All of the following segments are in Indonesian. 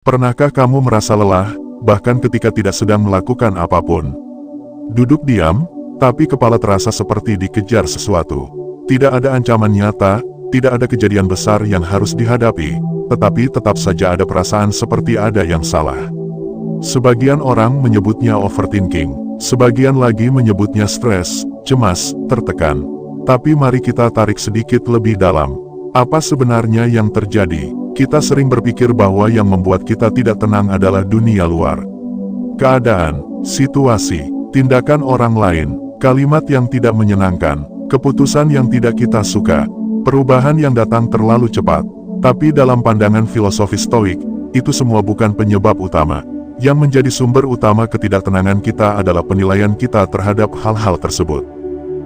Pernahkah kamu merasa lelah, bahkan ketika tidak sedang melakukan apapun? Duduk diam, tapi kepala terasa seperti dikejar sesuatu. Tidak ada ancaman nyata, tidak ada kejadian besar yang harus dihadapi, tetapi tetap saja ada perasaan seperti ada yang salah. Sebagian orang menyebutnya overthinking, sebagian lagi menyebutnya stres, cemas, tertekan. Tapi mari kita tarik sedikit lebih dalam. Apa sebenarnya yang terjadi? Kita sering berpikir bahwa yang membuat kita tidak tenang adalah dunia luar. Keadaan, situasi, tindakan orang lain, kalimat yang tidak menyenangkan, keputusan yang tidak kita suka, perubahan yang datang terlalu cepat. Tapi dalam pandangan filosofi Stoik, itu semua bukan penyebab utama. Yang menjadi sumber utama ketidaktenangan kita adalah penilaian kita terhadap hal-hal tersebut.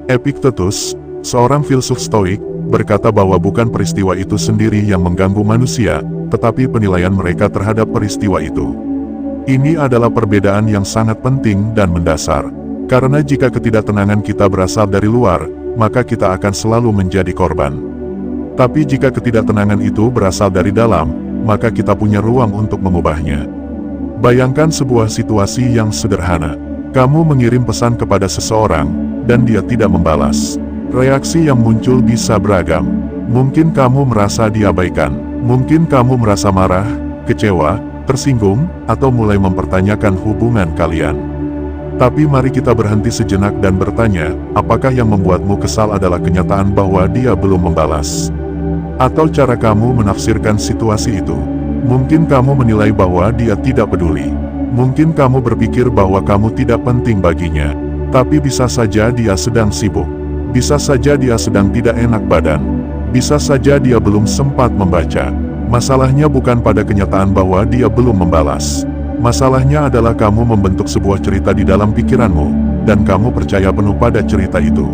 Epictetus, seorang filsuf Stoik, berkata bahwa bukan peristiwa itu sendiri yang mengganggu manusia, tetapi penilaian mereka terhadap peristiwa itu. Ini adalah perbedaan yang sangat penting dan mendasar. Karena jika ketidaktenangan kita berasal dari luar, maka kita akan selalu menjadi korban. Tapi jika ketidaktenangan itu berasal dari dalam, maka kita punya ruang untuk mengubahnya. Bayangkan sebuah situasi yang sederhana. Kamu mengirim pesan kepada seseorang, dan dia tidak membalas. Reaksi yang muncul bisa beragam. Mungkin kamu merasa diabaikan, mungkin kamu merasa marah, kecewa, tersinggung, atau mulai mempertanyakan hubungan kalian. Tapi mari kita berhenti sejenak dan bertanya, apakah yang membuatmu kesal adalah kenyataan bahwa dia belum membalas? Atau cara kamu menafsirkan situasi itu? Mungkin kamu menilai bahwa dia tidak peduli. Mungkin kamu berpikir bahwa kamu tidak penting baginya. Tapi bisa saja dia sedang sibuk. Bisa saja dia sedang tidak enak badan. Bisa saja dia belum sempat membaca. Masalahnya bukan pada kenyataan bahwa dia belum membalas. Masalahnya adalah kamu membentuk sebuah cerita di dalam pikiranmu, dan kamu percaya penuh pada cerita itu.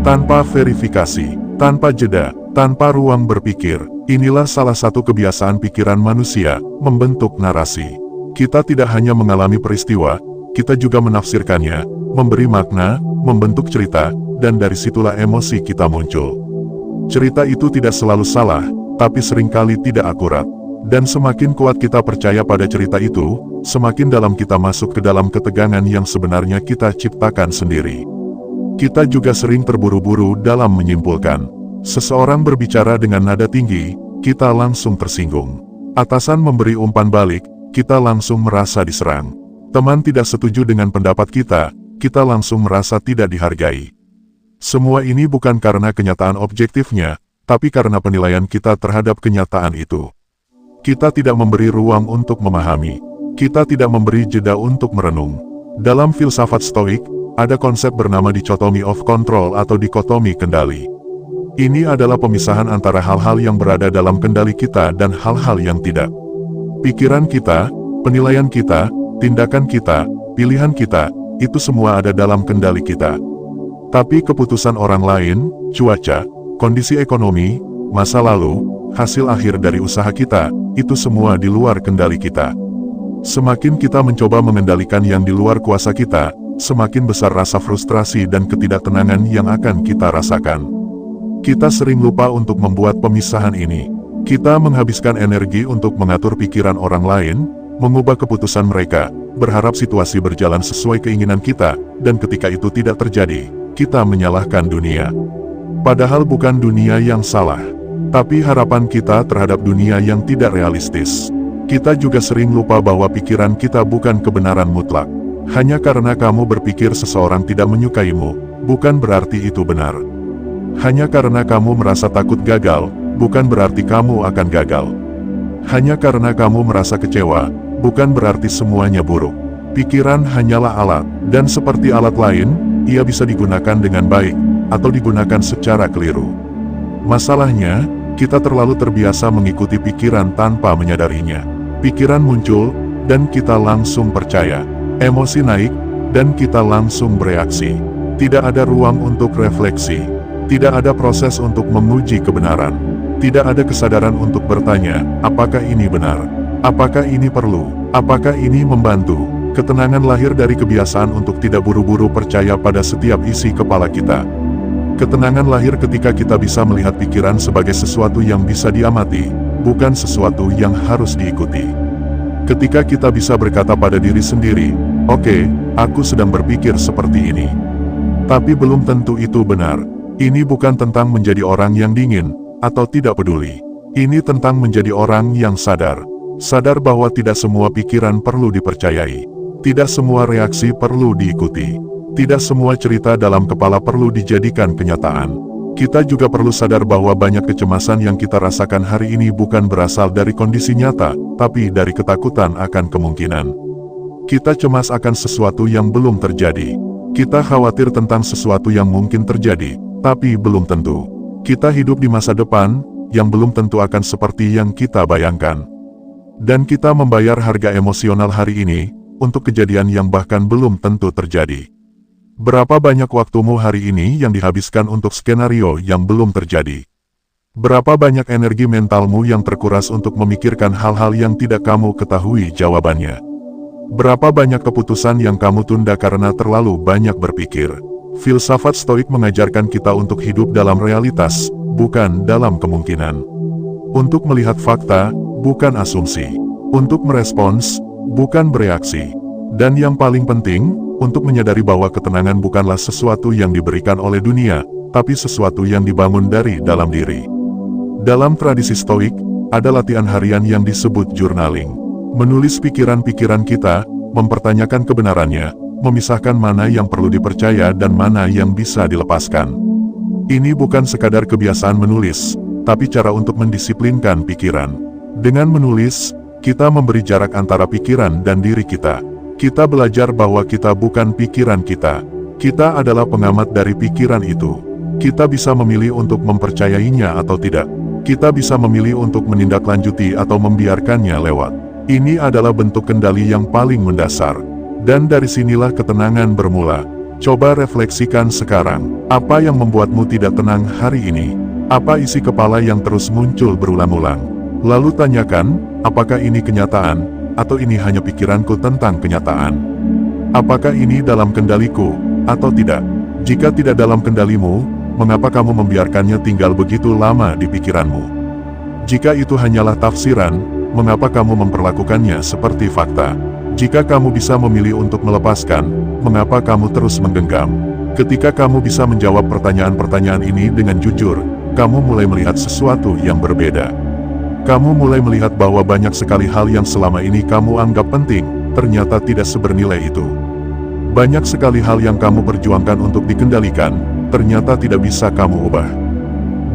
Tanpa verifikasi, tanpa jeda, tanpa ruang berpikir, inilah salah satu kebiasaan pikiran manusia, membentuk narasi. Kita tidak hanya mengalami peristiwa, kita juga menafsirkannya, memberi makna, membentuk cerita, dan dari situlah emosi kita muncul. Cerita itu tidak selalu salah, tapi seringkali tidak akurat. Dan semakin kuat kita percaya pada cerita itu, semakin dalam kita masuk ke dalam ketegangan yang sebenarnya kita ciptakan sendiri. Kita juga sering terburu-buru dalam menyimpulkan. Seseorang berbicara dengan nada tinggi, kita langsung tersinggung. Atasan memberi umpan balik, kita langsung merasa diserang. Teman tidak setuju dengan pendapat kita langsung merasa tidak dihargai. Semua ini bukan karena kenyataan objektifnya, tapi karena penilaian kita terhadap kenyataan itu. Kita tidak memberi ruang untuk memahami. Kita tidak memberi jeda untuk merenung. Dalam filsafat Stoik, ada konsep bernama dichotomy of control atau dikotomi kendali. Ini adalah pemisahan antara hal-hal yang berada dalam kendali kita dan hal-hal yang tidak. Pikiran kita, penilaian kita, tindakan kita, pilihan kita, itu semua ada dalam kendali kita. Tapi keputusan orang lain, cuaca, kondisi ekonomi, masa lalu, hasil akhir dari usaha kita, itu semua di luar kendali kita. Semakin kita mencoba mengendalikan yang di luar kuasa kita, semakin besar rasa frustrasi dan ketidaktenangan yang akan kita rasakan. Kita sering lupa untuk membuat pemisahan ini. Kita menghabiskan energi untuk mengatur pikiran orang lain, mengubah keputusan mereka, berharap situasi berjalan sesuai keinginan kita, dan ketika itu tidak terjadi, kita menyalahkan dunia. Padahal bukan dunia yang salah, tapi harapan kita terhadap dunia yang tidak realistis. Kita juga sering lupa bahwa pikiran kita bukan kebenaran mutlak. Hanya karena kamu berpikir seseorang tidak menyukaimu, bukan berarti itu benar. Hanya karena kamu merasa takut gagal, bukan berarti kamu akan gagal. Hanya karena kamu merasa kecewa, bukan berarti semuanya buruk. Pikiran hanyalah alat, dan seperti alat lain, ia bisa digunakan dengan baik, atau digunakan secara keliru. Masalahnya, kita terlalu terbiasa mengikuti pikiran tanpa menyadarinya. Pikiran muncul, dan kita langsung percaya. Emosi naik, dan kita langsung bereaksi. Tidak ada ruang untuk refleksi. Tidak ada proses untuk menguji kebenaran. Tidak ada kesadaran untuk bertanya, apakah ini benar? Apakah ini perlu? Apakah ini membantu? Ketenangan lahir dari kebiasaan untuk tidak buru-buru percaya pada setiap isi kepala kita. Ketenangan lahir ketika kita bisa melihat pikiran sebagai sesuatu yang bisa diamati, bukan sesuatu yang harus diikuti. Ketika kita bisa berkata pada diri sendiri, "Oke, aku sedang berpikir seperti ini." Tapi belum tentu itu benar. Ini bukan tentang menjadi orang yang dingin, atau tidak peduli. Ini tentang menjadi orang yang sadar. Sadar bahwa tidak semua pikiran perlu dipercayai. Tidak semua reaksi perlu diikuti. Tidak semua cerita dalam kepala perlu dijadikan kenyataan. Kita juga perlu sadar bahwa banyak kecemasan yang kita rasakan hari ini bukan berasal dari kondisi nyata, tapi dari ketakutan akan kemungkinan. Kita cemas akan sesuatu yang belum terjadi. Kita khawatir tentang sesuatu yang mungkin terjadi, tapi belum tentu. Kita hidup di masa depan, yang belum tentu akan seperti yang kita bayangkan. Dan kita membayar harga emosional hari ini, untuk kejadian yang bahkan belum tentu terjadi. Berapa banyak waktumu hari ini yang dihabiskan untuk skenario yang belum terjadi? Berapa banyak energi mentalmu yang terkuras untuk memikirkan hal-hal yang tidak kamu ketahui jawabannya? Berapa banyak keputusan yang kamu tunda karena terlalu banyak berpikir? Filsafat Stoik mengajarkan kita untuk hidup dalam realitas, bukan dalam kemungkinan. Untuk melihat fakta, bukan asumsi. Untuk merespons, bukan bereaksi. Dan yang paling penting, untuk menyadari bahwa ketenangan bukanlah sesuatu yang diberikan oleh dunia, tapi sesuatu yang dibangun dari dalam diri. Dalam tradisi Stoik, ada latihan harian yang disebut journaling. Menulis pikiran-pikiran kita, mempertanyakan kebenarannya, memisahkan mana yang perlu dipercaya dan mana yang bisa dilepaskan. Ini bukan sekadar kebiasaan menulis, tapi cara untuk mendisiplinkan pikiran. Dengan menulis, kita memberi jarak antara pikiran dan diri kita. Kita belajar bahwa kita bukan pikiran kita. Kita adalah pengamat dari pikiran itu. Kita bisa memilih untuk mempercayainya atau tidak. Kita bisa memilih untuk menindaklanjuti atau membiarkannya lewat. Ini adalah bentuk kendali yang paling mendasar. Dan dari sinilah ketenangan bermula. Coba refleksikan sekarang. Apa yang membuatmu tidak tenang hari ini? Apa isi kepala yang terus muncul berulang-ulang? Lalu tanyakan, apakah ini kenyataan? Atau ini hanya pikiranku tentang kenyataan? Apakah ini dalam kendaliku, atau tidak? Jika tidak dalam kendalimu, mengapa kamu membiarkannya tinggal begitu lama di pikiranmu? Jika itu hanyalah tafsiran, mengapa kamu memperlakukannya seperti fakta? Jika kamu bisa memilih untuk melepaskan, mengapa kamu terus menggenggam? Ketika kamu bisa menjawab pertanyaan-pertanyaan ini dengan jujur, kamu mulai melihat sesuatu yang berbeda. Kamu mulai melihat bahwa banyak sekali hal yang selama ini kamu anggap penting, ternyata tidak sebernilai itu. Banyak sekali hal yang kamu perjuangkan untuk dikendalikan, ternyata tidak bisa kamu ubah.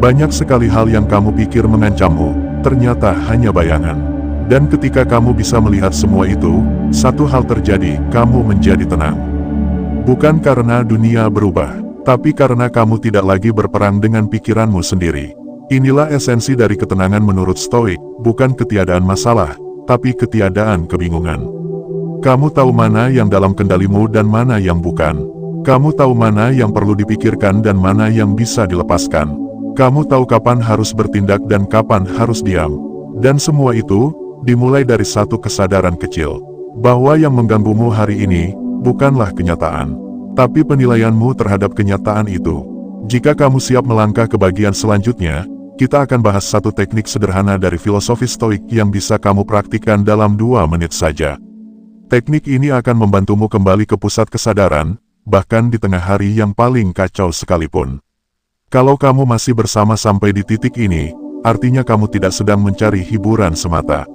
Banyak sekali hal yang kamu pikir mengancammu, ternyata hanya bayangan. Dan ketika kamu bisa melihat semua itu, satu hal terjadi, kamu menjadi tenang. Bukan karena dunia berubah, tapi karena kamu tidak lagi berperang dengan pikiranmu sendiri. Inilah esensi dari ketenangan menurut Stoik, bukan ketiadaan masalah, tapi ketiadaan kebingungan. Kamu tahu mana yang dalam kendalimu dan mana yang bukan. Kamu tahu mana yang perlu dipikirkan dan mana yang bisa dilepaskan. Kamu tahu kapan harus bertindak dan kapan harus diam. Dan semua itu, dimulai dari satu kesadaran kecil, bahwa yang mengganggumu hari ini, bukanlah kenyataan, tapi penilaianmu terhadap kenyataan itu. Jika kamu siap melangkah ke bagian selanjutnya, kita akan bahas satu teknik sederhana dari filosofi Stoik yang bisa kamu praktikkan dalam 2 menit saja. Teknik ini akan membantumu kembali ke pusat kesadaran, bahkan di tengah hari yang paling kacau sekalipun. Kalau kamu masih bersama sampai di titik ini, artinya kamu tidak sedang mencari hiburan semata.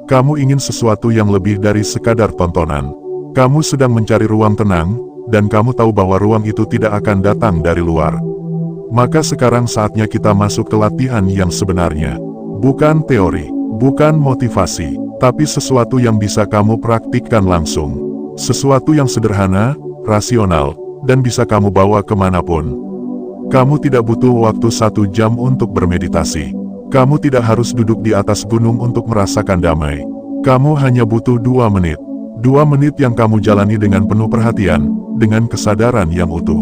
Kamu ingin sesuatu yang lebih dari sekadar tontonan. Kamu sedang mencari ruang tenang, dan kamu tahu bahwa ruang itu tidak akan datang dari luar. Maka sekarang saatnya kita masuk ke latihan yang sebenarnya. Bukan teori, bukan motivasi, tapi sesuatu yang bisa kamu praktikkan langsung. Sesuatu yang sederhana, rasional, dan bisa kamu bawa kemanapun. Kamu tidak butuh waktu 1 jam untuk bermeditasi. Kamu tidak harus duduk di atas gunung untuk merasakan damai. Kamu hanya butuh 2 menit. 2 menit yang kamu jalani dengan penuh perhatian, dengan kesadaran yang utuh.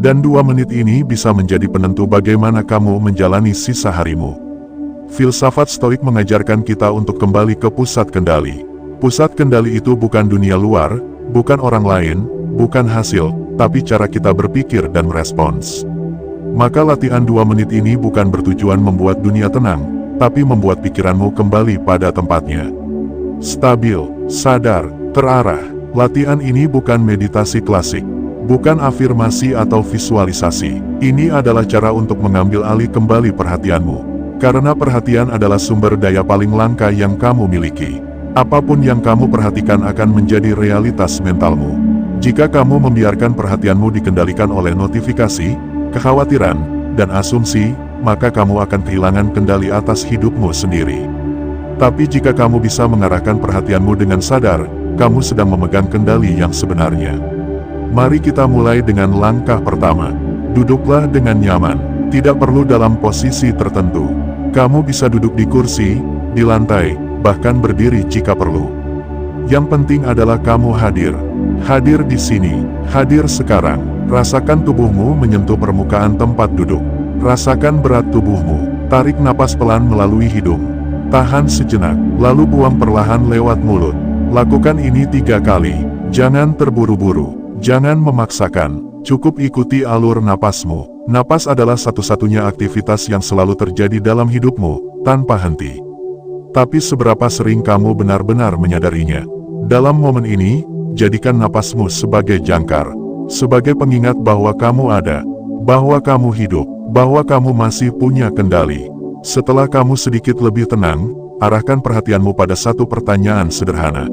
Dan 2 menit ini bisa menjadi penentu bagaimana kamu menjalani sisa harimu. Filsafat Stoik mengajarkan kita untuk kembali ke pusat kendali. Pusat kendali itu bukan dunia luar, bukan orang lain, bukan hasil, tapi cara kita berpikir dan merespons. Maka latihan 2 menit ini bukan bertujuan membuat dunia tenang, tapi membuat pikiranmu kembali pada tempatnya. stabil, sadar, terarah. Latihan ini bukan meditasi klasik, bukan afirmasi atau visualisasi. Ini adalah cara untuk mengambil alih kembali perhatianmu. Karena perhatian adalah sumber daya paling langka yang kamu miliki. Apapun yang kamu perhatikan akan menjadi realitas mentalmu. Jika kamu membiarkan perhatianmu dikendalikan oleh notifikasi, kekhawatiran, dan asumsi, maka kamu akan kehilangan kendali atas hidupmu sendiri. Tapi jika kamu bisa mengarahkan perhatianmu dengan sadar, kamu sedang memegang kendali yang sebenarnya. Mari kita mulai dengan langkah pertama. Duduklah dengan nyaman, tidak perlu dalam posisi tertentu. Kamu bisa duduk di kursi, di lantai, bahkan berdiri jika perlu. Yang penting adalah kamu hadir. Hadir di sini, hadir sekarang. Rasakan tubuhmu menyentuh permukaan tempat duduk. Rasakan berat tubuhmu. Tarik napas pelan melalui hidung. Tahan sejenak, lalu buang perlahan lewat mulut. Lakukan ini 3 kali. Jangan terburu-buru, jangan memaksakan. Cukup ikuti alur napasmu. Napas adalah satu-satunya aktivitas yang selalu terjadi dalam hidupmu, tanpa henti. Tapi seberapa sering kamu benar-benar menyadarinya? Dalam momen ini, jadikan napasmu sebagai jangkar, sebagai pengingat bahwa kamu ada, bahwa kamu hidup, bahwa kamu masih punya kendali. Setelah kamu sedikit lebih tenang, arahkan perhatianmu pada satu pertanyaan sederhana.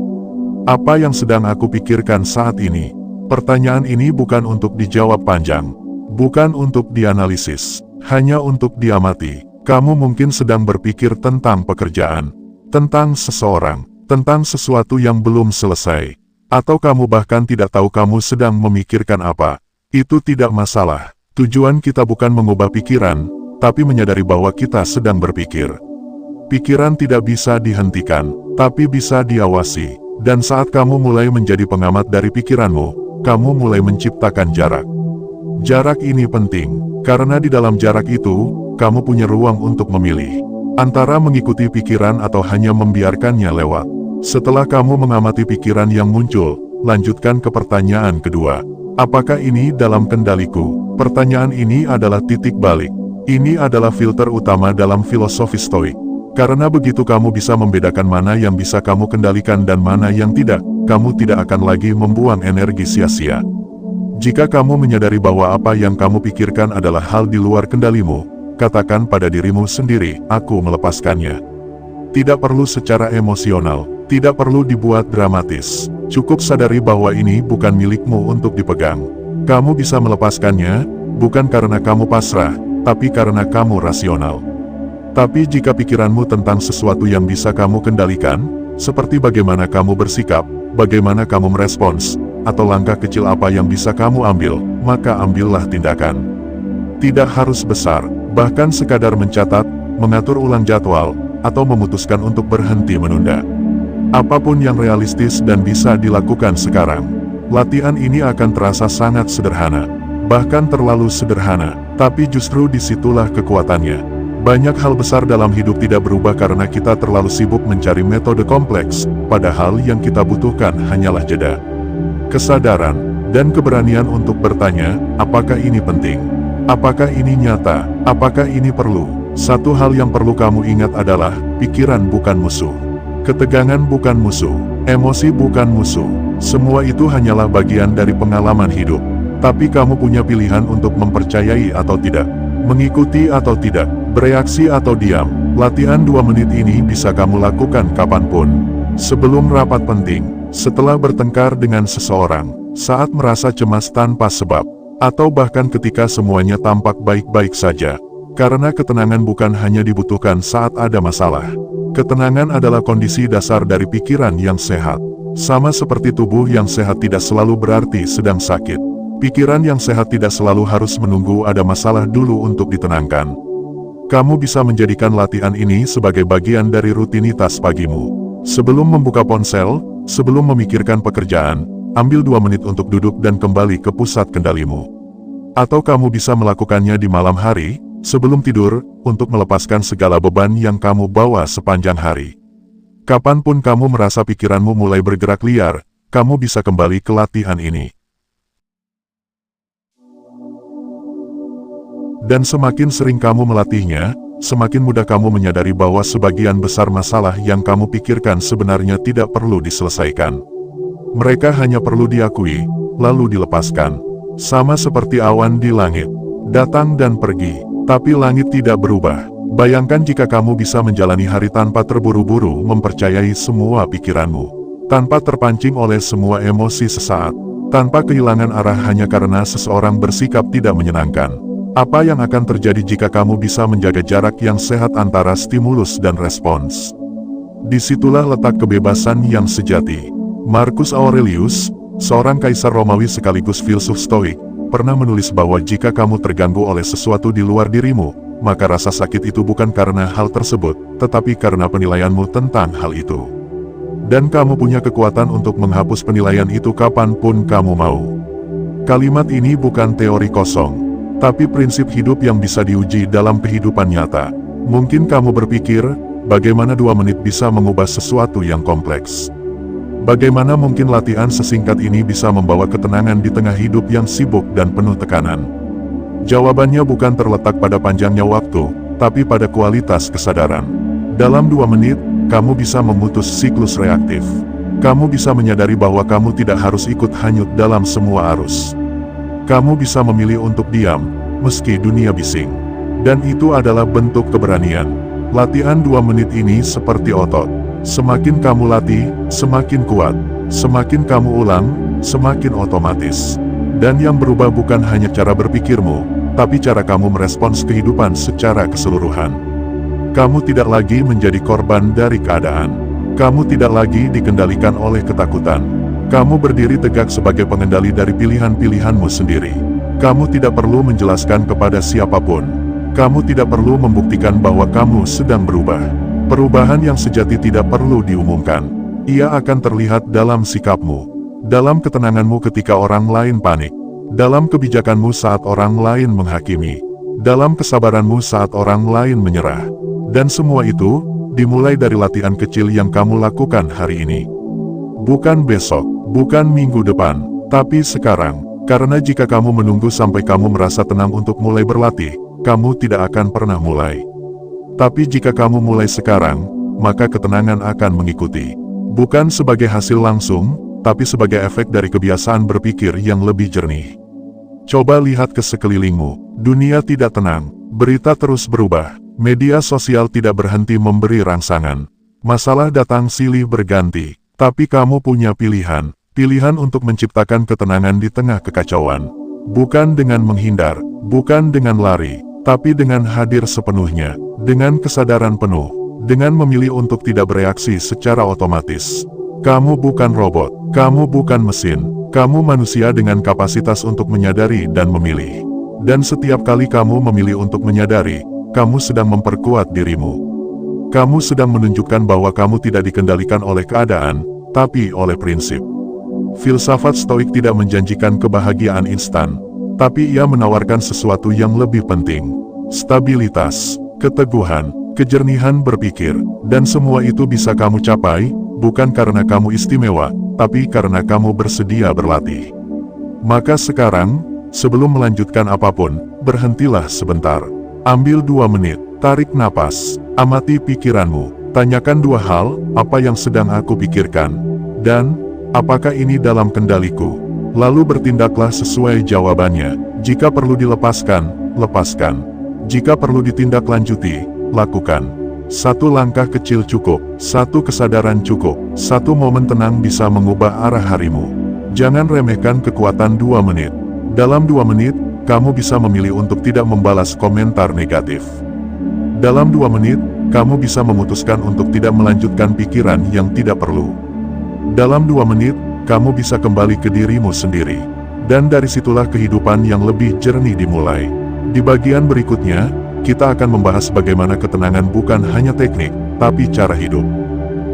Apa yang sedang aku pikirkan saat ini? Pertanyaan ini bukan untuk dijawab panjang, bukan untuk dianalisis, hanya untuk diamati. Kamu mungkin sedang berpikir tentang pekerjaan, tentang seseorang, tentang sesuatu yang belum selesai, atau kamu bahkan tidak tahu kamu sedang memikirkan apa. Itu tidak masalah. Tujuan kita bukan mengubah pikiran, tapi menyadari bahwa kita sedang berpikir. Pikiran tidak bisa dihentikan, tapi bisa diawasi. Dan saat kamu mulai menjadi pengamat dari pikiranmu, kamu mulai menciptakan jarak. Jarak ini penting, karena di dalam jarak itu, kamu punya ruang untuk memilih antara mengikuti pikiran atau hanya membiarkannya lewat. Setelah kamu mengamati pikiran yang muncul, lanjutkan ke pertanyaan kedua. Apakah ini dalam kendaliku? Pertanyaan ini adalah titik balik. Ini adalah filter utama dalam filosofi Stoik. Karena begitu kamu bisa membedakan mana yang bisa kamu kendalikan dan mana yang tidak, kamu tidak akan lagi membuang energi sia-sia. Jika kamu menyadari bahwa apa yang kamu pikirkan adalah hal di luar kendalimu, katakan pada dirimu sendiri, aku melepaskannya. Tidak perlu secara emosional, tidak perlu dibuat dramatis. Cukup sadari bahwa ini bukan milikmu untuk dipegang. Kamu bisa melepaskannya, bukan karena kamu pasrah, tapi karena kamu rasional. Tapi jika pikiranmu tentang sesuatu yang bisa kamu kendalikan, seperti bagaimana kamu bersikap, bagaimana kamu merespons, atau langkah kecil apa yang bisa kamu ambil, maka ambillah tindakan. Tidak harus besar, bahkan sekadar mencatat, mengatur ulang jadwal, atau memutuskan untuk berhenti menunda. Apapun yang realistis dan bisa dilakukan sekarang. Latihan ini akan terasa sangat sederhana, bahkan terlalu sederhana, tapi justru disitulah kekuatannya. Banyak hal besar dalam hidup tidak berubah karena kita terlalu sibuk mencari metode kompleks, padahal yang kita butuhkan hanyalah jeda, kesadaran, dan keberanian untuk bertanya, apakah ini penting? Apakah ini nyata? Apakah ini perlu? Satu hal yang perlu kamu ingat adalah, pikiran bukan musuh. Ketegangan bukan musuh. Emosi bukan musuh. Semua itu hanyalah bagian dari pengalaman hidup. Tapi kamu punya pilihan untuk mempercayai atau tidak, mengikuti atau tidak, bereaksi atau diam. Latihan 2 menit ini bisa kamu lakukan kapanpun. Sebelum rapat penting, setelah bertengkar dengan seseorang, saat merasa cemas tanpa sebab, atau bahkan ketika semuanya tampak baik-baik saja. Karena ketenangan bukan hanya dibutuhkan saat ada masalah. Ketenangan adalah kondisi dasar dari pikiran yang sehat. Sama seperti tubuh yang sehat tidak selalu berarti sedang sakit. Pikiran yang sehat tidak selalu harus menunggu ada masalah dulu untuk ditenangkan. Kamu bisa menjadikan latihan ini sebagai bagian dari rutinitas pagimu. Sebelum membuka ponsel, sebelum memikirkan pekerjaan, ambil 2 menit untuk duduk dan kembali ke pusat kendalimu. Atau kamu bisa melakukannya di malam hari, sebelum tidur, untuk melepaskan segala beban yang kamu bawa sepanjang hari. Kapanpun kamu merasa pikiranmu mulai bergerak liar, kamu bisa kembali ke latihan ini. Dan semakin sering kamu melatihnya, semakin mudah kamu menyadari bahwa sebagian besar masalah yang kamu pikirkan sebenarnya tidak perlu diselesaikan. Mereka hanya perlu diakui, lalu dilepaskan. Sama seperti awan di langit, datang dan pergi, tapi langit tidak berubah. Bayangkan jika kamu bisa menjalani hari tanpa terburu-buru mempercayai semua pikiranmu, tanpa terpancing oleh semua emosi sesaat, tanpa kehilangan arah hanya karena seseorang bersikap tidak menyenangkan. Apa yang akan terjadi jika kamu bisa menjaga jarak yang sehat antara stimulus dan respons? Disitulah letak kebebasan yang sejati. Marcus Aurelius, seorang kaisar Romawi sekaligus filsuf Stoik, pernah menulis bahwa jika kamu terganggu oleh sesuatu di luar dirimu, maka rasa sakit itu bukan karena hal tersebut, tetapi karena penilaianmu tentang hal itu. Dan kamu punya kekuatan untuk menghapus penilaian itu kapanpun kamu mau. Kalimat ini bukan teori kosong, tapi prinsip hidup yang bisa diuji dalam kehidupan nyata. Mungkin kamu berpikir, bagaimana 2 menit bisa mengubah sesuatu yang kompleks? Bagaimana mungkin latihan sesingkat ini bisa membawa ketenangan di tengah hidup yang sibuk dan penuh tekanan? Jawabannya bukan terletak pada panjangnya waktu, tapi pada kualitas kesadaran. Dalam 2 menit, kamu bisa memutus siklus reaktif. Kamu bisa menyadari bahwa kamu tidak harus ikut hanyut dalam semua arus. Kamu bisa memilih untuk diam, meski dunia bising. Dan itu adalah bentuk keberanian. Latihan 2 menit ini seperti otot. Semakin kamu latih, semakin kuat. Semakin kamu ulang, semakin otomatis. Dan yang berubah bukan hanya cara berpikirmu, tapi cara kamu merespons kehidupan secara keseluruhan. Kamu tidak lagi menjadi korban dari keadaan. Kamu tidak lagi dikendalikan oleh ketakutan. Kamu berdiri tegak sebagai pengendali dari pilihan-pilihanmu sendiri. Kamu tidak perlu menjelaskan kepada siapapun. Kamu tidak perlu membuktikan bahwa kamu sedang berubah. Perubahan yang sejati tidak perlu diumumkan. Ia akan terlihat dalam sikapmu, dalam ketenanganmu ketika orang lain panik, dalam kebijakanmu saat orang lain menghakimi, dalam kesabaranmu saat orang lain menyerah. Dan semua itu dimulai dari latihan kecil yang kamu lakukan hari ini. Bukan besok, bukan minggu depan, tapi sekarang. Karena jika kamu menunggu sampai kamu merasa tenang untuk mulai berlatih, kamu tidak akan pernah mulai. Tapi jika kamu mulai sekarang, maka ketenangan akan mengikuti. Bukan sebagai hasil langsung, tapi sebagai efek dari kebiasaan berpikir yang lebih jernih. Coba lihat ke sekelilingmu. Dunia tidak tenang, berita terus berubah. Media sosial tidak berhenti memberi rangsangan. Masalah datang silih berganti, tapi kamu punya pilihan. Pilihan untuk menciptakan ketenangan di tengah kekacauan. Bukan dengan menghindar, bukan dengan lari, tapi dengan hadir sepenuhnya, dengan kesadaran penuh, dengan memilih untuk tidak bereaksi secara otomatis. Kamu bukan robot, kamu bukan mesin, kamu manusia dengan kapasitas untuk menyadari dan memilih. Dan setiap kali kamu memilih untuk menyadari, kamu sedang memperkuat dirimu. Kamu sedang menunjukkan bahwa kamu tidak dikendalikan oleh keadaan, tapi oleh prinsip. Filsafat Stoik tidak menjanjikan kebahagiaan instan, tapi ia menawarkan sesuatu yang lebih penting. Stabilitas, keteguhan, kejernihan berpikir, dan semua itu bisa kamu capai, bukan karena kamu istimewa, tapi karena kamu bersedia berlatih. Maka sekarang, sebelum melanjutkan apapun, berhentilah sebentar. Ambil 2 menit, tarik napas, amati pikiranmu, tanyakan 2 hal, apa yang sedang aku pikirkan, dan apakah ini dalam kendaliku? Lalu bertindaklah sesuai jawabannya. Jika perlu dilepaskan, lepaskan. Jika perlu ditindaklanjuti, lakukan. 1 langkah kecil cukup, 1 kesadaran cukup, 1 momen tenang bisa mengubah arah harimu. Jangan remehkan kekuatan 2 menit. Dalam 2 menit, kamu bisa memilih untuk tidak membalas komentar negatif. Dalam 2 menit, kamu bisa memutuskan untuk tidak melanjutkan pikiran yang tidak perlu. Dalam 2 menit, kamu bisa kembali ke dirimu sendiri. Dan dari situlah kehidupan yang lebih jernih dimulai. Di bagian berikutnya, kita akan membahas bagaimana ketenangan bukan hanya teknik, tapi cara hidup.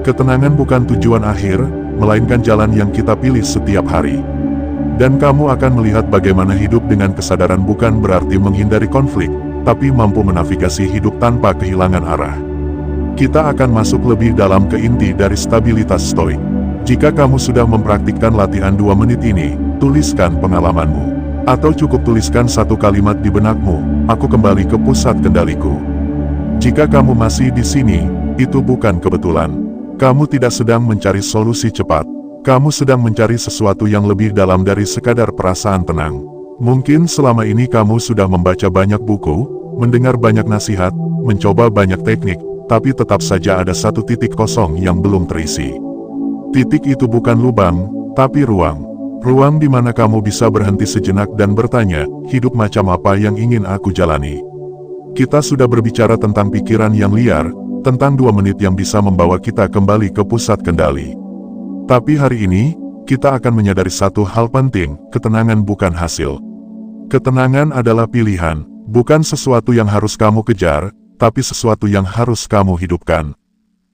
Ketenangan bukan tujuan akhir, melainkan jalan yang kita pilih setiap hari. Dan kamu akan melihat bagaimana hidup dengan kesadaran bukan berarti menghindari konflik, tapi mampu menavigasi hidup tanpa kehilangan arah. Kita akan masuk lebih dalam ke inti dari stabilitas Stoik. Jika kamu sudah mempraktikkan latihan 2 menit ini, tuliskan pengalamanmu. Atau cukup tuliskan 1 kalimat di benakmu, aku kembali ke pusat kendaliku. Jika kamu masih di sini, itu bukan kebetulan. Kamu tidak sedang mencari solusi cepat. Kamu sedang mencari sesuatu yang lebih dalam dari sekadar perasaan tenang. Mungkin selama ini kamu sudah membaca banyak buku, mendengar banyak nasihat, mencoba banyak teknik, tapi tetap saja ada satu titik kosong yang belum terisi. Titik itu bukan lubang, tapi ruang. Ruang di mana kamu bisa berhenti sejenak dan bertanya, hidup macam apa yang ingin aku jalani? Kita sudah berbicara tentang pikiran yang liar, tentang 2 menit yang bisa membawa kita kembali ke pusat kendali. Tapi hari ini, kita akan menyadari satu hal penting, ketenangan bukan hasil. Ketenangan adalah pilihan, bukan sesuatu yang harus kamu kejar, tapi sesuatu yang harus kamu hidupkan.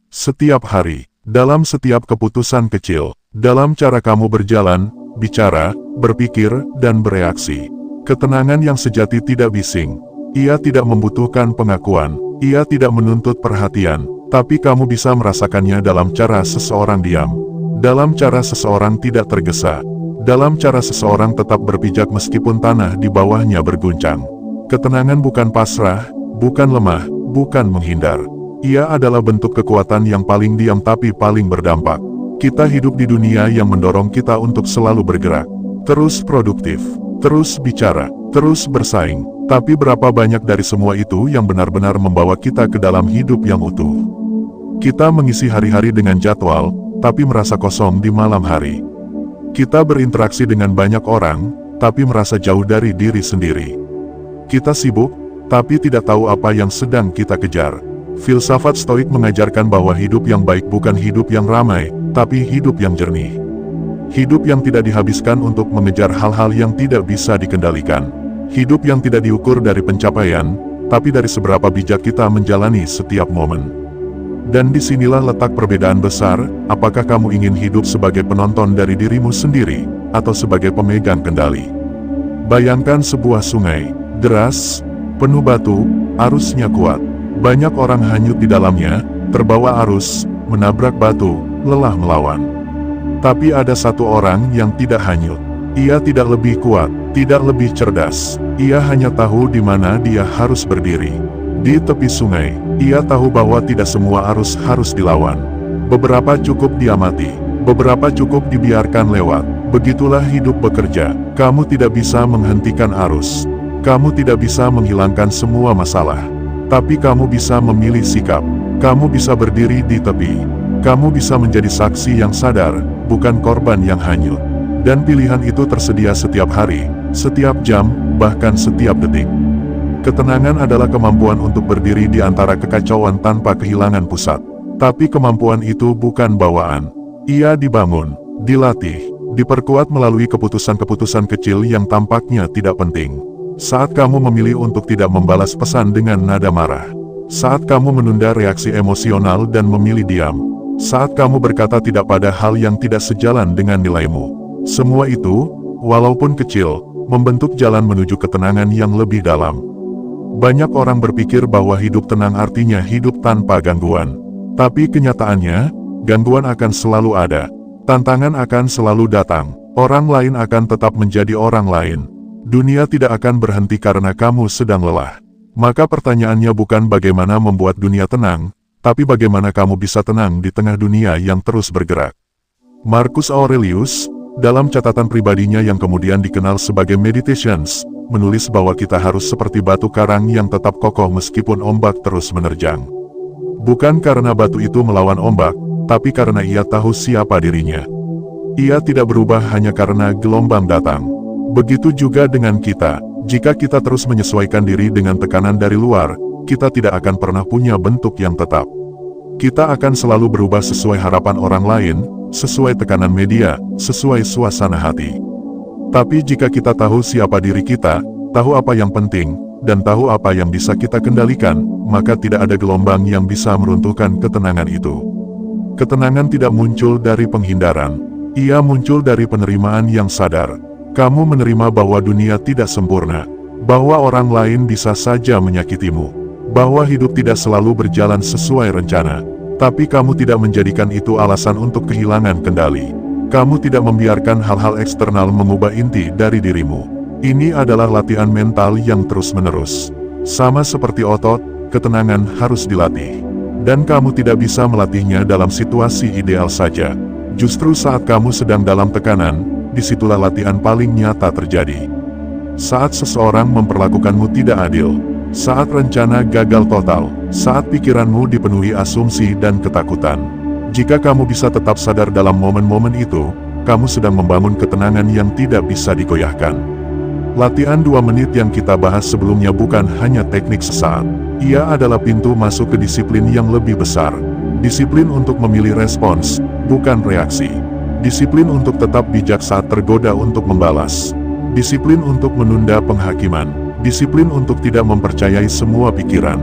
Setiap hari, dalam setiap keputusan kecil, dalam cara kamu berjalan, bicara, berpikir, dan bereaksi. Ketenangan yang sejati tidak bising. Ia tidak membutuhkan pengakuan, ia tidak menuntut perhatian, tapi kamu bisa merasakannya dalam cara seseorang diam. Dalam cara seseorang tidak tergesa. Dalam cara seseorang tetap berpijak meskipun tanah di bawahnya berguncang. Ketenangan bukan pasrah, bukan lemah, bukan menghindar. Ia adalah bentuk kekuatan yang paling diam tapi paling berdampak. Kita hidup di dunia yang mendorong kita untuk selalu bergerak, terus produktif, terus bicara, terus bersaing. Tapi berapa banyak dari semua itu yang benar-benar membawa kita ke dalam hidup yang utuh? Kita mengisi hari-hari dengan jadwal, tapi merasa kosong di malam hari. Kita berinteraksi dengan banyak orang, tapi merasa jauh dari diri sendiri. Kita sibuk, tapi tidak tahu apa yang sedang kita kejar. Filsafat Stoik mengajarkan bahwa hidup yang baik bukan hidup yang ramai, tapi hidup yang jernih. Hidup yang tidak dihabiskan untuk mengejar hal-hal yang tidak bisa dikendalikan. Hidup yang tidak diukur dari pencapaian, tapi dari seberapa bijak kita menjalani setiap momen. Dan disinilah letak perbedaan besar, apakah kamu ingin hidup sebagai penonton dari dirimu sendiri, atau sebagai pemegang kendali. Bayangkan sebuah sungai, deras, penuh batu, arusnya kuat. Banyak orang hanyut di dalamnya, terbawa arus, menabrak batu, lelah melawan. Tapi ada satu orang yang tidak hanyut. Ia tidak lebih kuat, tidak lebih cerdas. Ia hanya tahu di mana dia harus berdiri. Di tepi sungai, ia tahu bahwa tidak semua arus harus dilawan. Beberapa cukup diamati, beberapa cukup dibiarkan lewat. Begitulah hidup bekerja. Kamu tidak bisa menghentikan arus. Kamu tidak bisa menghilangkan semua masalah. Tapi kamu bisa memilih sikap. Kamu bisa berdiri di tepi. Kamu bisa menjadi saksi yang sadar, bukan korban yang hanyut. Dan pilihan itu tersedia setiap hari, setiap jam, bahkan setiap detik. Ketenangan adalah kemampuan untuk berdiri di antara kekacauan tanpa kehilangan pusat. Tapi kemampuan itu bukan bawaan. Ia dibangun, dilatih, diperkuat melalui keputusan-keputusan kecil yang tampaknya tidak penting. Saat kamu memilih untuk tidak membalas pesan dengan nada marah. Saat kamu menunda reaksi emosional dan memilih diam. Saat kamu berkata tidak pada hal yang tidak sejalan dengan nilaimu. Semua itu, walaupun kecil, membentuk jalan menuju ketenangan yang lebih dalam. Banyak orang berpikir bahwa hidup tenang artinya hidup tanpa gangguan. Tapi kenyataannya, gangguan akan selalu ada. Tantangan akan selalu datang. Orang lain akan tetap menjadi orang lain. Dunia tidak akan berhenti karena kamu sedang lelah. Maka pertanyaannya bukan bagaimana membuat dunia tenang, tapi bagaimana kamu bisa tenang di tengah dunia yang terus bergerak. Marcus Aurelius, dalam catatan pribadinya yang kemudian dikenal sebagai Meditations, menulis bahwa kita harus seperti batu karang yang tetap kokoh meskipun ombak terus menerjang. Bukan karena batu itu melawan ombak, tapi karena ia tahu siapa dirinya. Ia tidak berubah hanya karena gelombang datang. Begitu juga dengan kita, jika kita terus menyesuaikan diri dengan tekanan dari luar, kita tidak akan pernah punya bentuk yang tetap. Kita akan selalu berubah sesuai harapan orang lain, sesuai tekanan media, sesuai suasana hati. Tapi jika kita tahu siapa diri kita, tahu apa yang penting, dan tahu apa yang bisa kita kendalikan, maka tidak ada gelombang yang bisa meruntuhkan ketenangan itu. Ketenangan tidak muncul dari penghindaran. Ia muncul dari penerimaan yang sadar. Kamu menerima bahwa dunia tidak sempurna, bahwa orang lain bisa saja menyakitimu, bahwa hidup tidak selalu berjalan sesuai rencana. Tapi kamu tidak menjadikan itu alasan untuk kehilangan kendali. Kamu tidak membiarkan hal-hal eksternal mengubah inti dari dirimu. Ini adalah latihan mental yang terus-menerus. Sama seperti otot, ketenangan harus dilatih. Dan kamu tidak bisa melatihnya dalam situasi ideal saja. Justru saat kamu sedang dalam tekanan, disitulah latihan paling nyata terjadi. Saat seseorang memperlakukanmu tidak adil, saat rencana gagal total, saat pikiranmu dipenuhi asumsi dan ketakutan. Jika kamu bisa tetap sadar dalam momen-momen itu, kamu sedang membangun ketenangan yang tidak bisa digoyahkan. Latihan 2 menit yang kita bahas sebelumnya bukan hanya teknik sesaat. Ia adalah pintu masuk ke disiplin yang lebih besar. Disiplin untuk memilih respons, bukan reaksi. Disiplin untuk tetap bijak saat tergoda untuk membalas. Disiplin untuk menunda penghakiman. Disiplin untuk tidak mempercayai semua pikiran.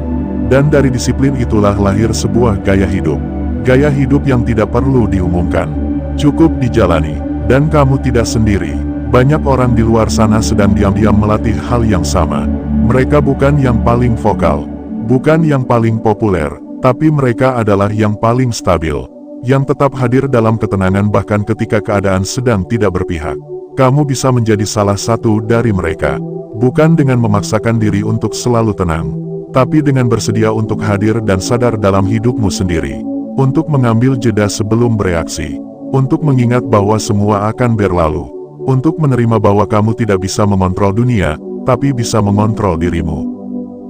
Dan dari disiplin itulah lahir sebuah gaya hidup. Gaya hidup yang tidak perlu diumumkan. Cukup dijalani. Dan kamu tidak sendiri. Banyak orang di luar sana sedang diam-diam melatih hal yang sama. Mereka bukan yang paling vokal, bukan yang paling populer, tapi mereka adalah yang paling stabil, yang tetap hadir dalam ketenangan bahkan ketika keadaan sedang tidak berpihak. Kamu bisa menjadi salah satu dari mereka, bukan dengan memaksakan diri untuk selalu tenang, tapi dengan bersedia untuk hadir dan sadar dalam hidupmu sendiri, untuk mengambil jeda sebelum bereaksi, untuk mengingat bahwa semua akan berlalu. Untuk menerima bahwa kamu tidak bisa mengontrol dunia, tapi bisa mengontrol dirimu.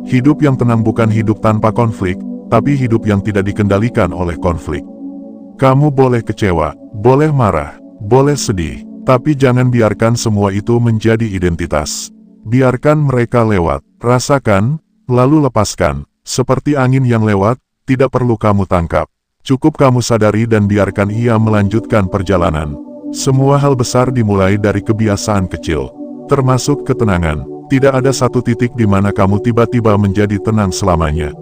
Hidup yang tenang bukan hidup tanpa konflik, tapi hidup yang tidak dikendalikan oleh konflik. Kamu boleh kecewa, boleh marah, boleh sedih, tapi jangan biarkan semua itu menjadi identitas. Biarkan mereka lewat, rasakan, lalu lepaskan. Seperti angin yang lewat, tidak perlu kamu tangkap. Cukup kamu sadari dan biarkan ia melanjutkan perjalanan. Semua hal besar dimulai dari kebiasaan kecil, termasuk ketenangan. Tidak ada satu titik di mana kamu tiba-tiba menjadi tenang selamanya.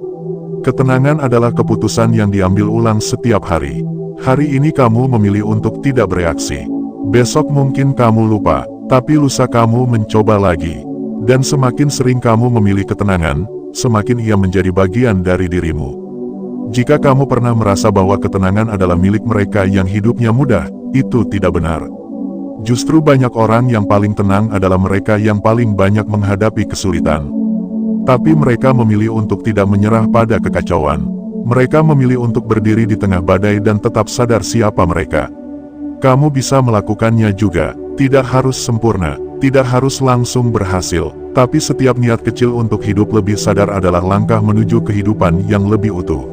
Ketenangan adalah keputusan yang diambil ulang setiap hari. Hari ini kamu memilih untuk tidak bereaksi. Besok mungkin kamu lupa, tapi lusa kamu mencoba lagi. Dan semakin sering kamu memilih ketenangan, semakin ia menjadi bagian dari dirimu. Jika kamu pernah merasa bahwa ketenangan adalah milik mereka yang hidupnya mudah, itu tidak benar. Justru banyak orang yang paling tenang adalah mereka yang paling banyak menghadapi kesulitan. Tapi mereka memilih untuk tidak menyerah pada kekacauan. Mereka memilih untuk berdiri di tengah badai dan tetap sadar siapa mereka. Kamu bisa melakukannya juga. Tidak harus sempurna, tidak harus langsung berhasil. Tapi setiap niat kecil untuk hidup lebih sadar adalah langkah menuju kehidupan yang lebih utuh.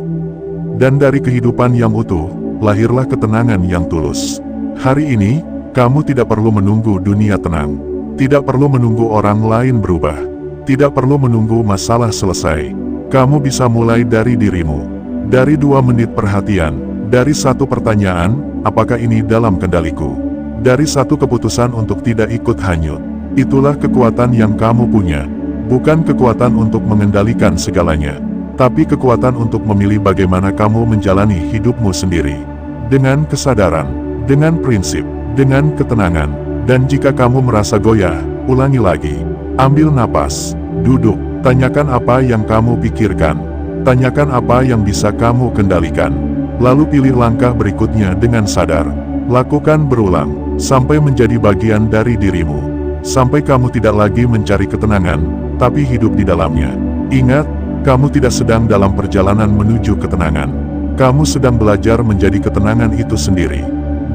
Dan dari kehidupan yang utuh, lahirlah ketenangan yang tulus. Hari ini, kamu tidak perlu menunggu dunia tenang. Tidak perlu menunggu orang lain berubah. Tidak perlu menunggu masalah selesai. Kamu bisa mulai dari dirimu. Dari 2 menit perhatian. Dari 1 pertanyaan, apakah ini dalam kendaliku? Dari 1 keputusan untuk tidak ikut hanyut. Itulah kekuatan yang kamu punya. Bukan kekuatan untuk mengendalikan segalanya, tapi kekuatan untuk memilih bagaimana kamu menjalani hidupmu sendiri. Dengan kesadaran, dengan prinsip, dengan ketenangan. Dan jika kamu merasa goyah, ulangi lagi. Ambil napas, duduk, tanyakan apa yang kamu pikirkan. Tanyakan apa yang bisa kamu kendalikan. Lalu pilih langkah berikutnya dengan sadar. Lakukan berulang, sampai menjadi bagian dari dirimu. Sampai kamu tidak lagi mencari ketenangan, tapi hidup di dalamnya. Ingat, kamu tidak sedang dalam perjalanan menuju ketenangan. Kamu sedang belajar menjadi ketenangan itu sendiri.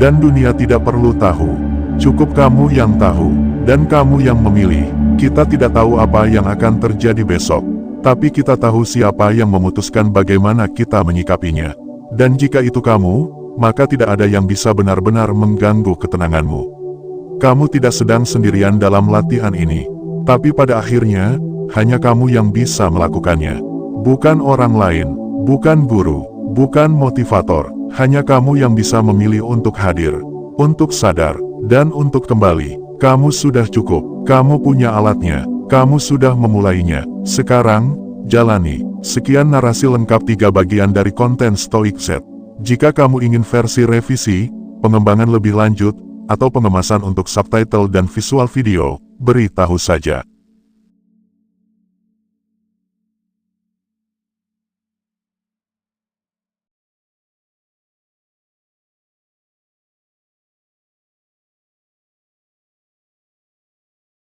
Dan dunia tidak perlu tahu. Cukup kamu yang tahu, dan kamu yang memilih. Kita tidak tahu apa yang akan terjadi besok, tapi kita tahu siapa yang memutuskan bagaimana kita menyikapinya. Dan jika itu kamu, maka tidak ada yang bisa benar-benar mengganggu ketenanganmu. Kamu tidak sedang sendirian dalam latihan ini, tapi pada akhirnya, hanya kamu yang bisa melakukannya. Bukan orang lain, bukan guru, bukan motivator, hanya kamu yang bisa memilih untuk hadir, untuk sadar, dan untuk kembali. Kamu sudah cukup, kamu punya alatnya, kamu sudah memulainya. Sekarang, jalani. Sekian narasi lengkap 3 bagian dari konten Stoic Set. Jika kamu ingin versi revisi, pengembangan lebih lanjut, atau pengemasan untuk subtitle dan visual video, beritahu saja.